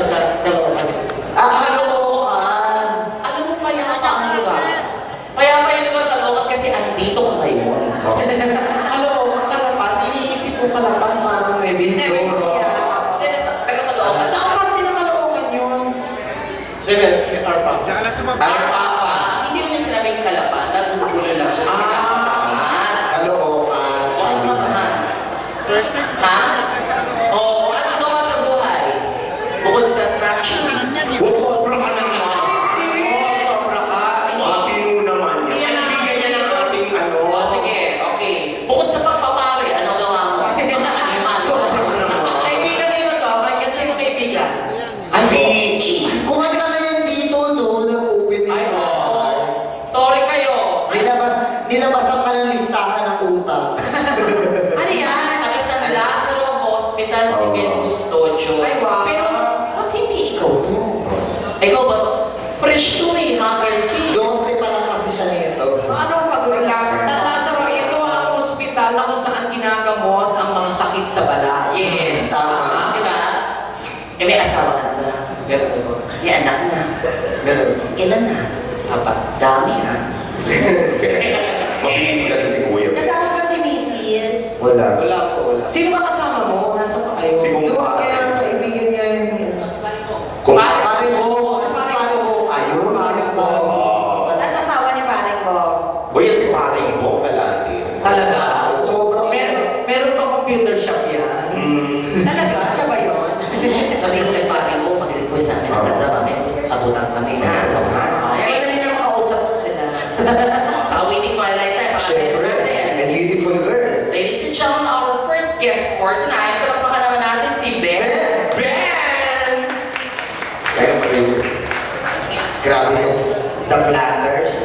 sa Caloocan. Caloocan! Alam mo pa yung ang lugar? Kaya pa yung lugar Caloocan kasi andito ka ngayon. Caloocan, Calapan, iniisip ko Calapan, parang may Isidoro. Taga Caloocan. Saan parte ng Caloocan yun? Sige, Arpa. Arpa. Hindi mo niya sinabing Calapan, nagugulo lang siya. Caloocan, sabi na. Ha? Oo, ano gawa sa buhay? Bukod sa snatching. Sobra ka naman! Sobra ka. Mapino naman yan. Kaibigan niya ng ating ano. O sige, okay. Bukod sa pagpapawi, ano gawa mo? Sobra ka naman. Kaibigan nyo na to, kahit sino kaibigan? Si Cheese. Kumanta na yan dito, no? Nag-open na Ay, yung oo. master. Sorry kayo. Nilabasan ka ng listahan ng utang. Ano yan? Taga San Lazaro Hospital, si Ben Custodio. Ay, wow. Pero, ba't hindi ikaw to? Ikaw ba to? Fresh to eh, Hanger King. 12 pa lang kasi siya nito. Ano pag-relax? San Lazaro, ito ang ospital na kung saan ginagamot ang mga sakit sa balat. Yes. Tama. Diba? Eh, may asawa ka na ba? Ganun po. May anak na. Ganun. Ilan na? Apat. Dami ha? Mabilis kasi si Kuya. Kasama ba si Mrs.? Wala. Wala po, wala. Sino ba kasama mo? Nasa pa kayo? Si Kung Doon, Pare. kaya Kaibigan niya yun. Kung Pare mo. Sa pare mo. Ayun, Paris mo. Nasa asawa ni Paring ko. Uy, si Paring Bo, kalati. Talaga? Sobrang Meron pa computer shop yan. Talaga? Siya ba yun? Sabihin mo kay pare mo, mag-request sa akin ng kanta, may abutan kami ha? Ay, madali na makausap ko sila. Sa Awaiting Twilight Time, Siyempre. And beautiful girl. Ladies and gentlemen, our first guest for tonight, palakpakan naman natin si Ben. Ben! Kaya pa rin. Grabe itong The Platters.